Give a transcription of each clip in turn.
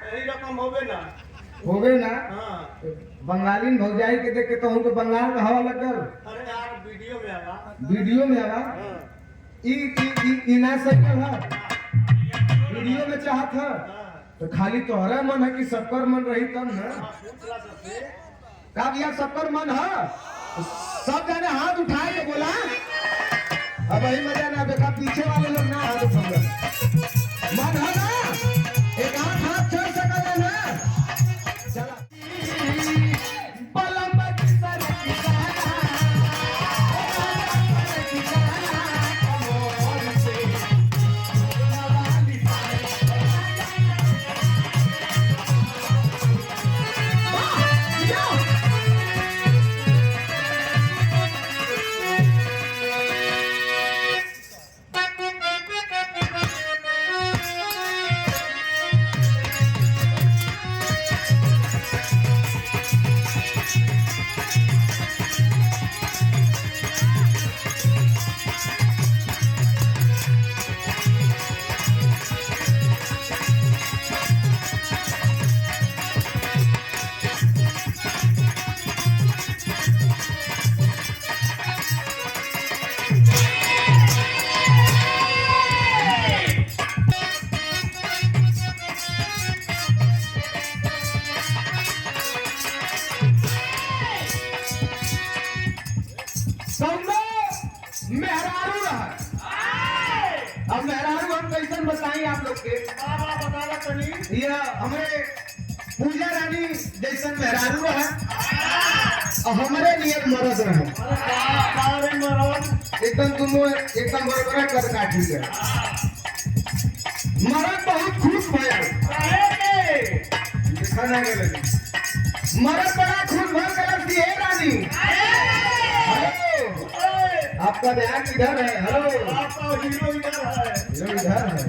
यही रकम होवे ना। होवे ना। हाँ। बंगाली भौजाई के देख के तो हमको बंगाल का हवा लगल। अरे यार वीडियो में आवा। वीडियो में आवा। हाँ। ई ना सकल है। वीडियो में चाहत है। तो खाली तोहरा मन है कि सबकर मन रही तब ना। का भैया सबकर मन है? सब जाने हाथ उठाए के बोला। अब वही मजा ना देखा पीछे वाले लोग ना हाथ उठाए। मन है ना? एक हाथ छोड़ सकल है ना? चला। मेहरारू रहा। अब मेहरारू हम कैसे बताएं आप लोग के? बता तनी। यह हमारे पूजा रानी जैसन मेहरारू रहा और हमारे लिए मरद रहा। एकदम दोनों एकदम बराबर कर काटी है। मरद बहुत खुश भया। देखा ना गया मरद बड़ा खुश भर कर दिए रानी। आपका ध्यान इधर है। हेलो आपका हीरो इधर है। हीरो इधर है।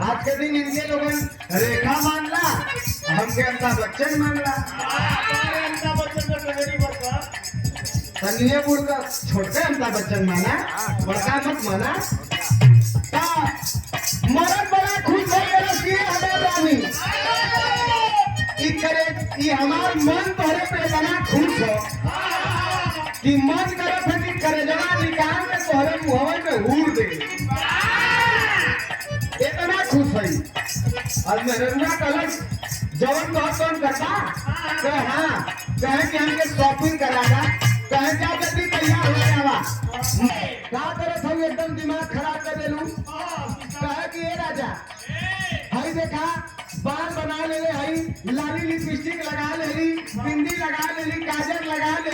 आज के दिन इनके लोगन रेखा मान ला, हमके अमिताभ बच्चन मान ला। अमिताभ बच्चन का कमेटी बड़का तनिए बुढ़ का छोटे अमिताभ बच्चन माना, बड़का मत माना। मरद बड़ा खुश हो गया कि हमारे रानी ई हमार मन तोहरे पे इतना खुश हो कि मन करे थे कि करेजवा निकाल के तोहरे मुहवे पे हूर दे। इतना खुश भई। और मेहरुआ कलश जवन तो कौन करता कहे हाँ कहे कि हमके शॉपिंग कराना कहे जा जल्दी तैयार हो जावा। का करे थे एकदम दिमाग खराब कर देलू। कहे कि ये राजा हई देखा बाल बना ले हई लाली लिपस्टिक लगा ले बिंदी लगा ले काजल लगा ले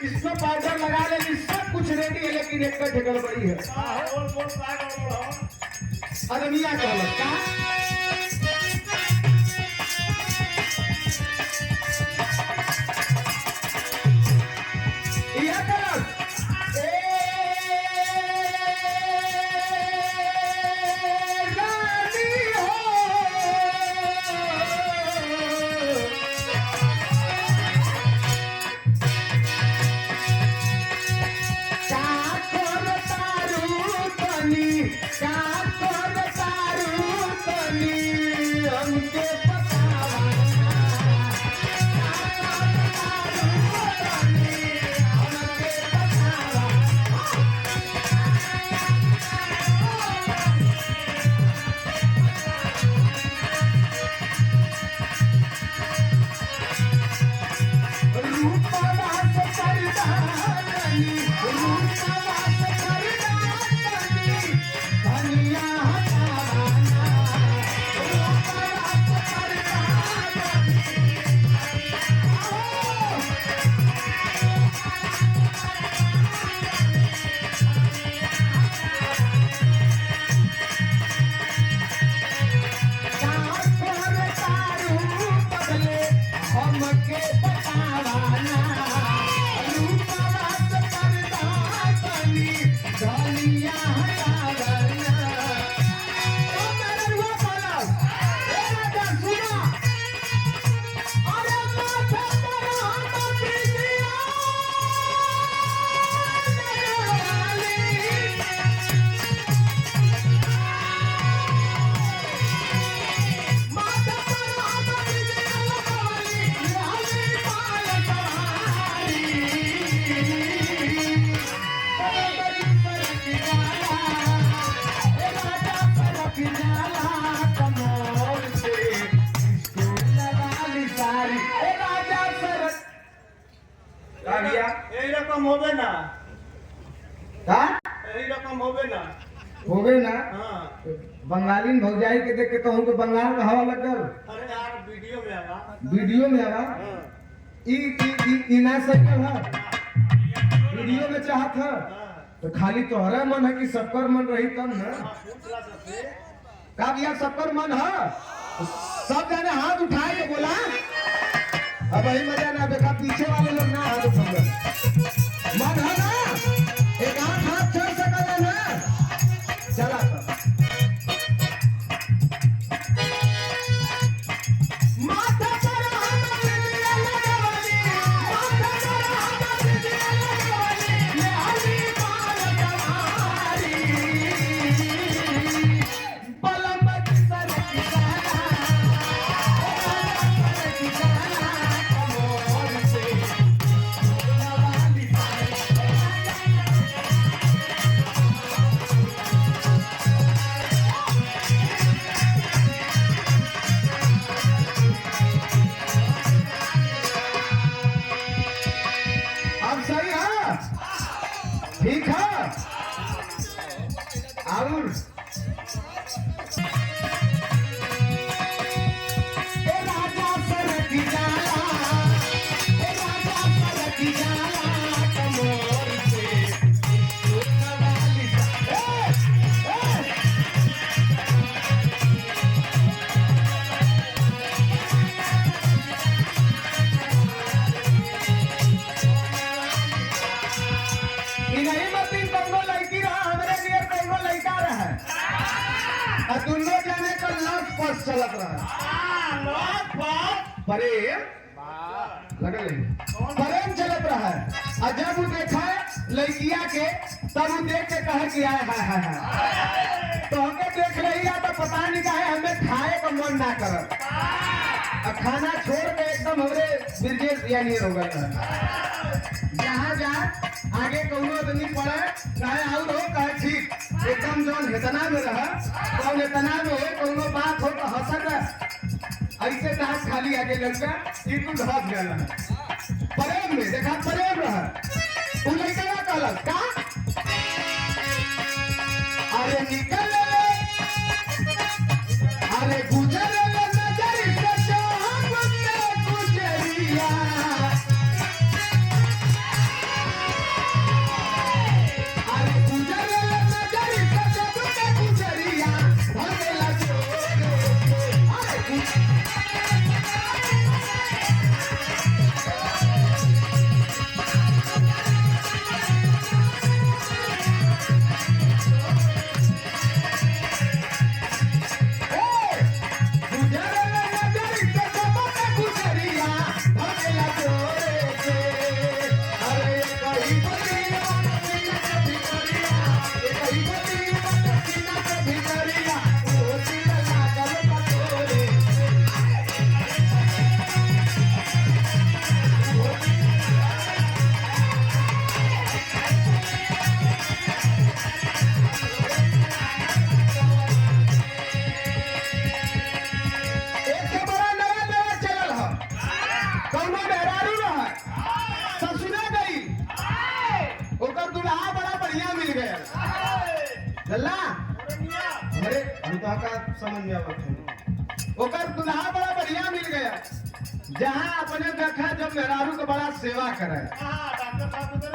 इसमें पाउडर लगा ले सब कुछ रेडी है लेकिन एक का गड़बड़ी है। अरे मियाँ कहलक का यह करत होवे ना का यही रकम होवे ना हो गए ना हाँ बंगाली भौजाई के देख के कहूँ कि बंगाल का हवा लग गल अरे यार वीडियो में आवा वीडियो में आवा हाँ ई ना सही है वीडियो में चाहत है हाँ तो खाली तोहरा मन है कि सबकर मन रही तब ना हाँ, पूछला सबसे का भैया सबकर मन है सब जाने हाथ उठाए के बोला अब वही मजा ना देखा पीछे वाले लोग ना हाथ उठाए मन है ना एक हाथ छोड़ सकल है ना चला तब माथा पर हाथ दिया लगावली माथा पर हाथ दिया लगावली ले हली माल कमारी बलम सर की जाना सर की जाना कमोर से वाली अब सही है ठीक है और ए राजा सरक जाला ए राजा सरक जाला कमोर से वाली ए नहीं मतीन कौनो लड़की रहा हमरे लिए कौनो लड़का रहा और दोनों जाने का लाख पास चलत रहा हाँ लोग बात प्रेम लगल है प्रेम चलत रहा और जब वो देखा लड़किया के तब वो देख के कहे कि आए हाय हाय हाय तो हमें देख रही है तो पता नहीं कहे हमें खाए का मन ना करत और खाना छोड़ के एकदम हमरे बिरजेश यानी हो गए जहाँ जा आगे कौनो आदमी पड़े चाहे और हो कहे ठीक एकदम जौन हेतना में रह कौन हेतना में हो कौनो बात हो तो हंसक ऐसे दांत खाली आगे लगा ई तू धस गया प्रेम में देखा प्रेम रह उ लइका का कहलक का अरे निकल अरे गुजर नजर से चाहत में गुजरिया अरे गुजर नजर से जब के गुजरिया भगेला जोरे अरे गुजर नजर से जब के गुजरिया भगेला जोरे अरे कहीं बदलिया भितरिया कहीं बदलिया भितरिया ओ दिल लागल बतोरे एक से बड़ा नया नया चलल है कौनो मेहरारू रहा ससुरा गई ओकर दुल्हा बड़ा बढ़िया मिल गया चला अरे हम तो का समझ में आवत है ओकर दुल्हा बड़ा बढ़िया मिल गया जहाँ अपने देखा जब मेहरारू का बड़ा सेवा करे हाँ डॉक्टर साहब उधर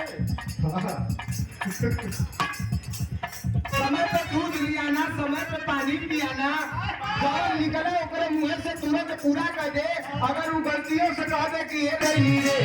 समय पे दूध लियाना समय पे पानी पियाना जब निकले ओकरे मुंह से तुरंत पूरा कर दे अगर वो गलतियों से कह दे कि ये नहीं रे